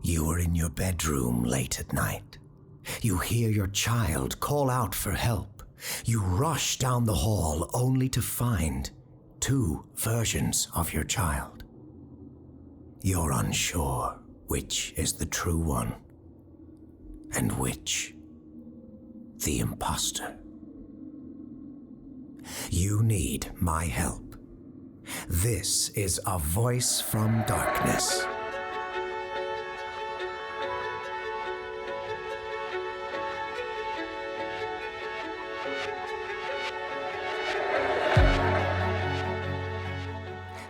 You are in your bedroom late at night. You hear your child call out for help. You rush down the hall only to find two versions of your child. You're unsure which is the true one and which the imposter. You need my help. This is A Voice from Darkness.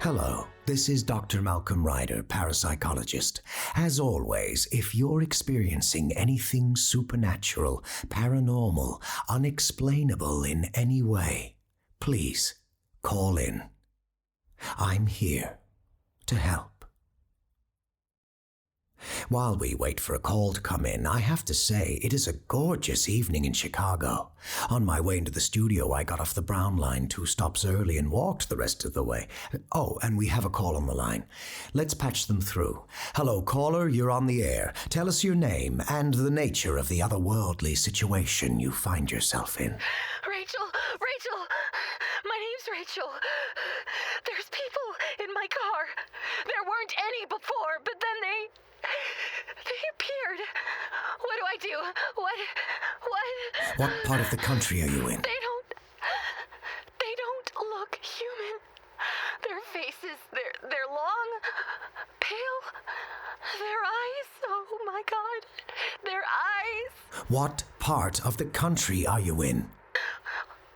Hello, this is Dr. Malcolm Ryder, parapsychologist. As always, if you're experiencing anything supernatural, paranormal, unexplainable in any way, please call in. I'm here to help. While we wait for a call to come in, I have to say it is a gorgeous evening in Chicago. On my way into the studio, I got off the Brown line 2 stops early and walked the rest of the way. Oh, and we have a call on the line. Let's patch them through. Hello, caller, you're on the air. Tell us your name and the nature of the otherworldly situation you find yourself in. Rachel, my name's Rachel. There's people in my car. There weren't any before, but then they appeared. What do I do? What? What part of the country are you in? They don't look human. Their faces, they're long, pale. Their eyes, oh my God, their eyes. What part of the country are you in?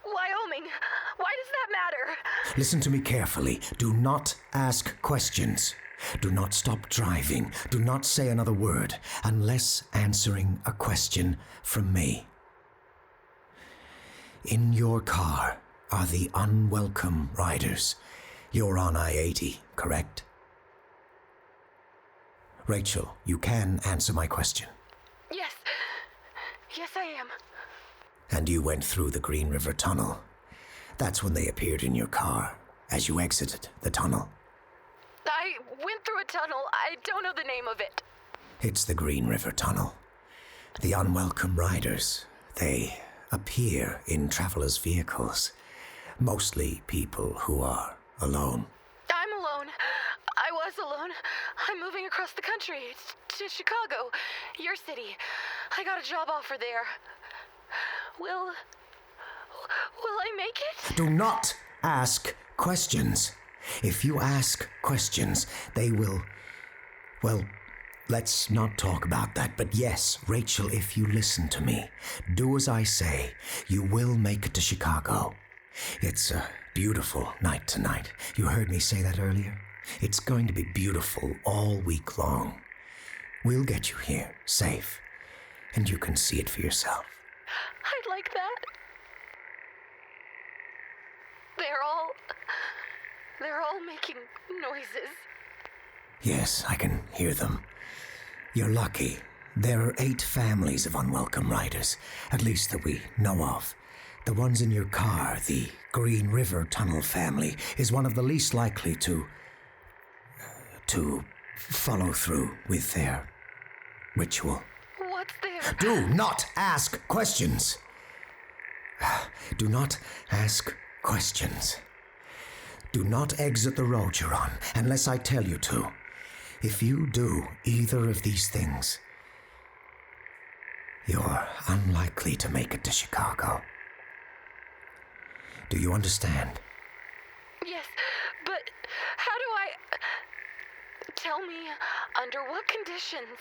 Wyoming. Why does that matter? Listen to me carefully. Do not ask questions. Do not stop driving. Do not say another word unless answering a question from me. In your car are the Unwelcome Riders. You're on I-80, correct? Rachel, you can answer my question. Yes, I am. And you went through the Green River Tunnel. That's when they appeared in your car as you exited the tunnel. I went through a tunnel. I don't know the name of it. It's the Green River Tunnel. The Unwelcome Riders, they appear in travelers' vehicles, mostly people who are alone. I'm alone. I was alone. I'm moving across the country to Chicago, your city. I got a job offer there. Will I make it? Do not ask questions. If you ask questions, they will... Well, let's not talk about that. But yes, Rachel, if you listen to me, do as I say, you will make it to Chicago. It's a beautiful night tonight. You heard me say that earlier? It's going to be beautiful all week long. We'll get you here, safe, and you can see it for yourself. I'd like that. They're all making noises. Yes, I can hear them. You're lucky. There are 8 families of Unwelcome Riders, at least that we know of. The ones in your car, the Green River Tunnel family, is one of the least likely to follow through with their ritual. What's their... Do not ask questions. Do not ask questions. Do not exit the road you're on unless I tell you to. If you do either of these things, you're unlikely to make it to Chicago. Do you understand? Yes, but how do I... Tell me under what conditions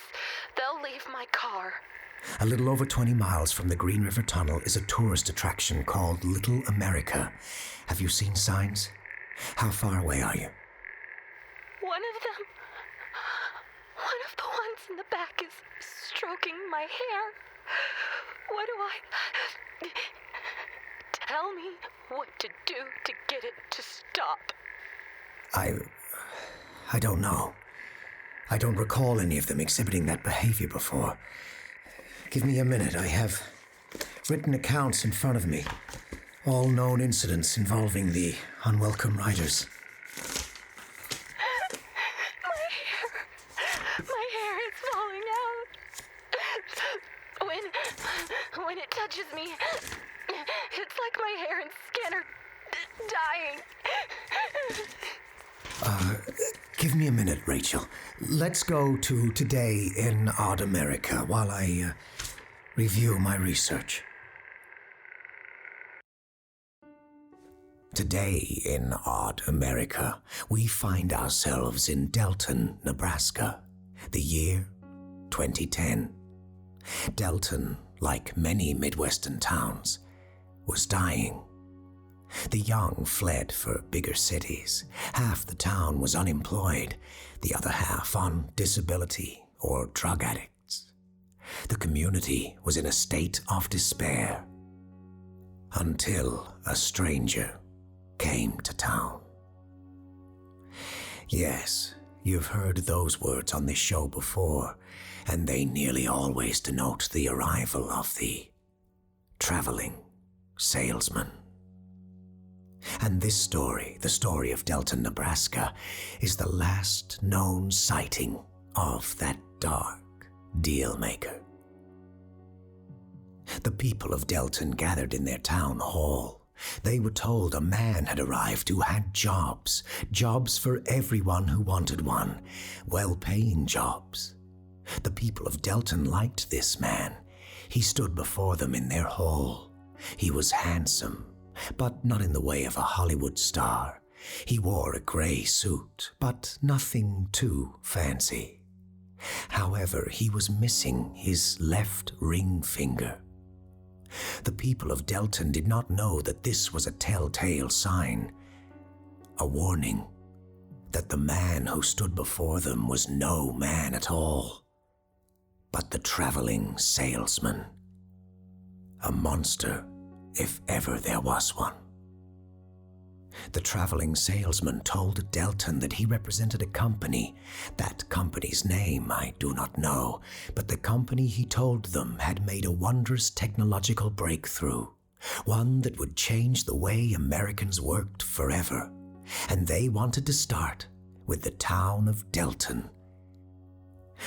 they'll leave my car. A little over 20 miles from the Green River Tunnel is a tourist attraction called Little America. Have you seen signs? How far away are you? One of the ones in the back is stroking my hair. What do I... Tell me what to do to get it to stop. I don't know. I don't recall any of them exhibiting that behavior before. Give me a minute. I have written accounts in front of me. All known incidents involving the Unwelcome Riders. My hair is falling When it touches me, it's like my hair and skin are dying. Give me a minute, Rachel. Let's go to Today in Odd America while I review my research. Today in Odd America, we find ourselves in Delton, Nebraska, the year 2010. Delton, like many Midwestern towns, was dying. The young fled for bigger cities. Half the town was unemployed, the other half on disability or drug addicts. The community was in a state of despair until a stranger came to town. Yes, you've heard those words on this show before, and they nearly always denote the arrival of the traveling salesman. And this story, the story of Delton, Nebraska, is the last known sighting of that dark deal-maker. The people of Delton gathered in their town hall. They were told a man had arrived who had jobs for everyone who wanted one, well-paying jobs. The people of Delton liked this man. He stood before them in their hall. He was handsome, but not in the way of a Hollywood star. He wore a gray suit, but nothing too fancy. However, he was missing his left ring finger. The people of Delton did not know that this was a telltale sign, a warning that the man who stood before them was no man at all, but the traveling salesman, a monster if ever there was one. The traveling salesman told Delton that he represented a company. That company's name I do not know, but the company, he told them, had made a wondrous technological breakthrough, one that would change the way Americans worked forever. And they wanted to start with the town of Delton.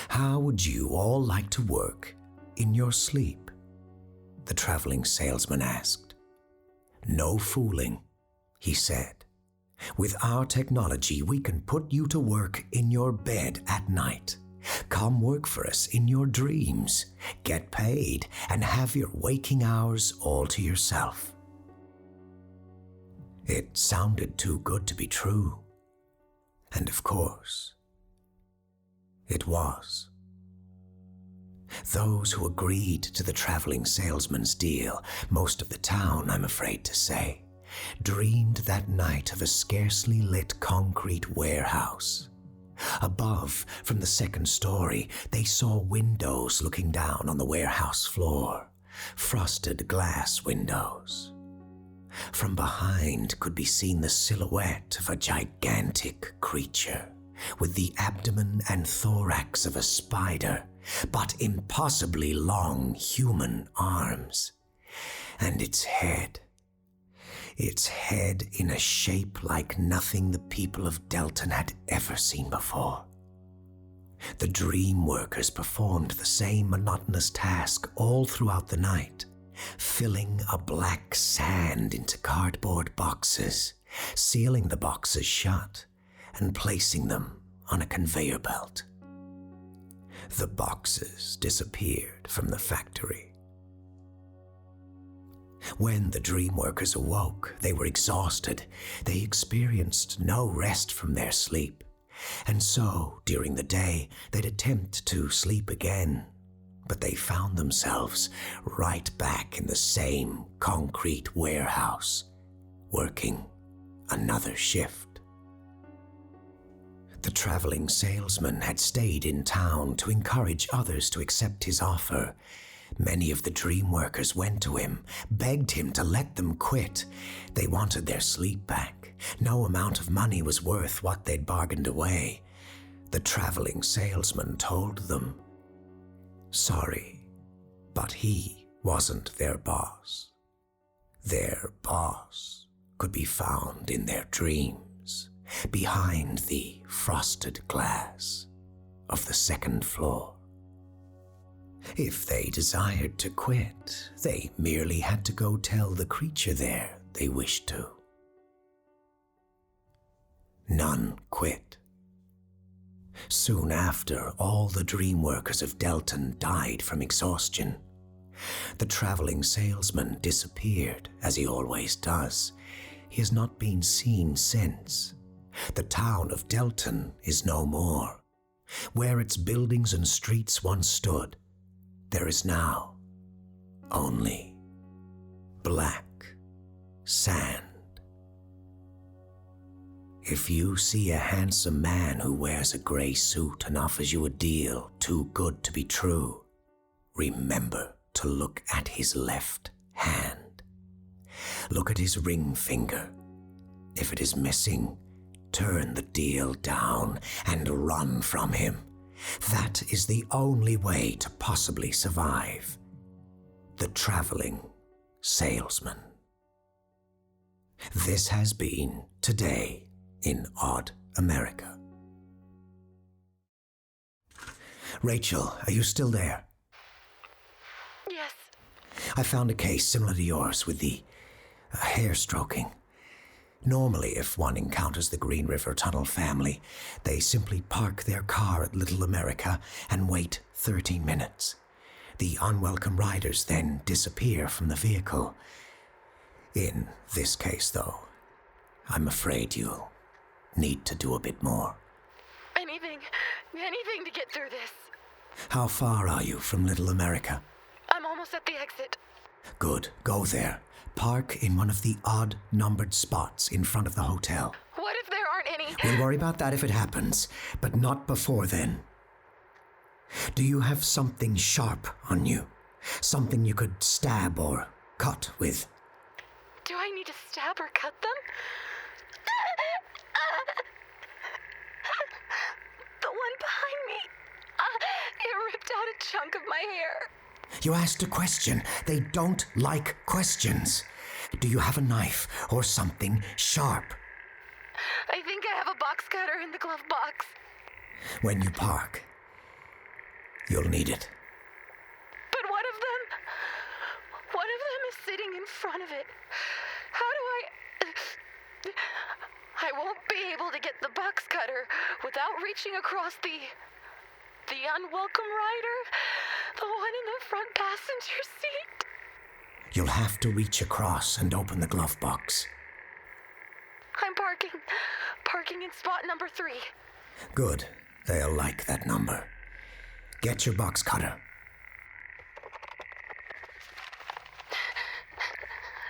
How would you all like to work in your sleep? The traveling salesman asked. No fooling, he said. With our technology, we can put you to work in your bed at night. Come work for us in your dreams, get paid, and have your waking hours all to yourself. It sounded too good to be true. And of course, it was. Those who agreed to the traveling salesman's deal, most of the town, I'm afraid to say, dreamed that night of a scarcely lit concrete warehouse. Above, from the second story, they saw windows looking down on the warehouse floor, frosted glass windows. From behind could be seen the silhouette of a gigantic creature, with the abdomen and thorax of a spider, but impossibly long human arms, and its head in a shape like nothing the people of Delton had ever seen before. The dream workers performed the same monotonous task all throughout the night, filling a black sand into cardboard boxes, sealing the boxes shut, and placing them on a conveyor belt. The boxes disappeared from the factory. When the dream workers awoke, they were exhausted. They experienced no rest from their sleep. And so, during the day, they'd attempt to sleep again. But they found themselves right back in the same concrete warehouse, working another shift. The traveling salesman had stayed in town to encourage others to accept his offer. Many of the dream workers went to him, begged him to let them quit. They wanted their sleep back. No amount of money was worth what they'd bargained away. The traveling salesman told them, sorry, but he wasn't their boss. Their boss could be found in their dreams, behind the frosted glass of the second floor. If they desired to quit, they merely had to go tell the creature there they wished to. None quit. Soon after, all the dream workers of Delton died from exhaustion. The traveling salesman disappeared, as he always does. He has not been seen since. The town of Delton is no more. Where its buildings and streets once stood, there is now only black sand. If you see a handsome man who wears a grey suit and offers you a deal too good to be true, remember to look at his left hand. Look at his ring finger. If it is missing, turn the deal down and run from him. That is the only way to possibly survive. The Traveling Salesman. This has been Today in Odd America. Rachel, are you still there? Yes. I found a case similar to yours with the hair stroking. Normally, if one encounters the Green River Tunnel family, they simply park their car at Little America and wait 13 minutes. The Unwelcome Riders then disappear from the vehicle. In this case, though, I'm afraid you'll need to do a bit more. Anything to get through this. How far are you from Little America? I'm almost at the exit. Good, go there. Park in one of the odd-numbered spots in front of the hotel. What if there aren't any? We'll worry about that if it happens, but not before then. Do you have something sharp on you? Something you could stab or cut with? Do I need to stab or cut them? The one behind me. It ripped out a chunk of my hair. You asked a question. They don't like questions. Do you have a knife or something sharp? I think I have a box cutter in the glove box. When you park, you'll need it. But one of them is sitting in front of it. How do I won't be able to get the box cutter without reaching across the Unwelcome Rider, the one in the front passenger seat. You'll have to reach across and open the glove box. I'm parking in spot number 3. Good. They'll like that number. Get your box cutter.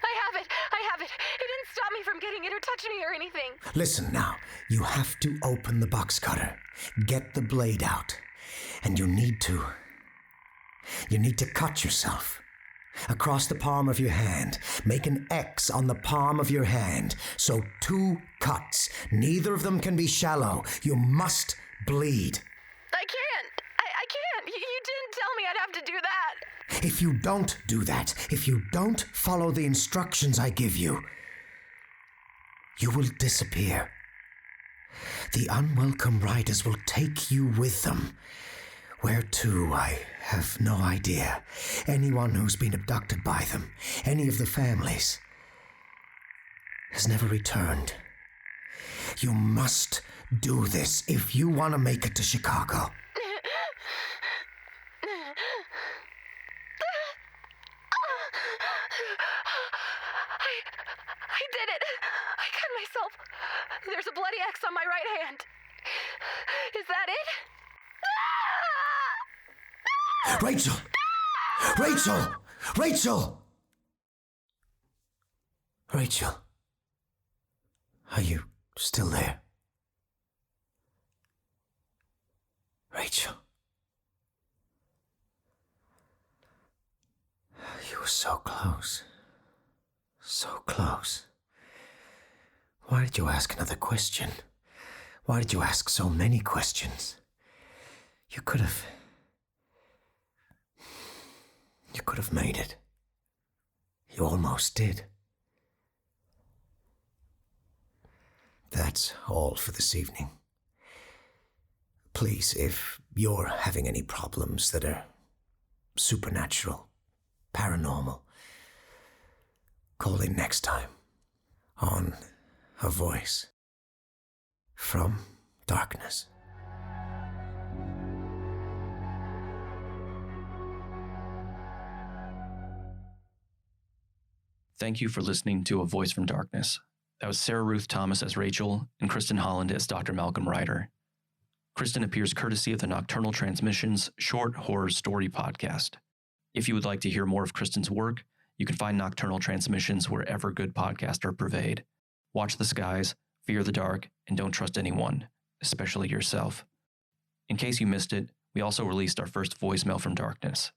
I have it. It didn't stop me from getting it or touch me or anything. Listen now. You have to open the box cutter. Get the blade out. And you need to cut yourself. Across the palm of your hand. Make an X on the palm of your hand. So 2 cuts. Neither of them can be shallow. You must bleed. I can't. I can't. You didn't tell me I'd have to do that. If you don't do that, if you don't follow the instructions I give you, you will disappear. The Unwelcome Riders will take you with them. Where to, I have no idea. Anyone who's been abducted by them, any of the families, has never returned. You must do this if you want to make it to Chicago. I did it. I cut myself. There's a bloody X on my right hand. Is that it? Rachel! Rachel! Rachel! Rachel, are you still there? Rachel. You were so close. So close. Why did you ask another question? Why did you ask so many questions? You could have made it. You almost did. That's all for this evening. Please, if you're having any problems that are supernatural, paranormal. Call in next time on A Voice from Darkness. Thank you for listening to A Voice from Darkness. That was Sarah Ruth Thomas as Rachel and Kristen Holland as Dr. Malcolm Ryder. Kristen appears courtesy of the Nocturnal Transmissions short horror story podcast. If you would like to hear more of Kristen's work, you can find Nocturnal Transmissions wherever good podcasts are purveyed. Watch the skies, fear the dark, and don't trust anyone, especially yourself. In case you missed it, we also released our first voicemail from Darkness.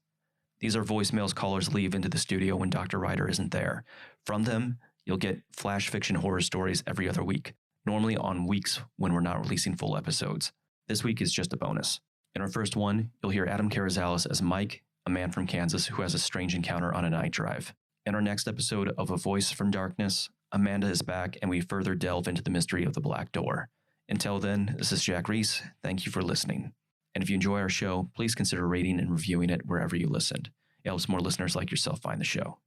These are voicemails callers leave into the studio when Dr. Ryder isn't there. From them, you'll get flash fiction horror stories every other week, normally on weeks when we're not releasing full episodes. This week is just a bonus. In our first one, you'll hear Adam Carrizales as Mike, a man from Kansas who has a strange encounter on a night drive. In our next episode of A Voice from Darkness, Amanda is back and we further delve into the mystery of the Black Door. Until then, this is Jac Rhys. Thank you for listening. And if you enjoy our show, please consider rating and reviewing it wherever you listened. It helps more listeners like yourself find the show.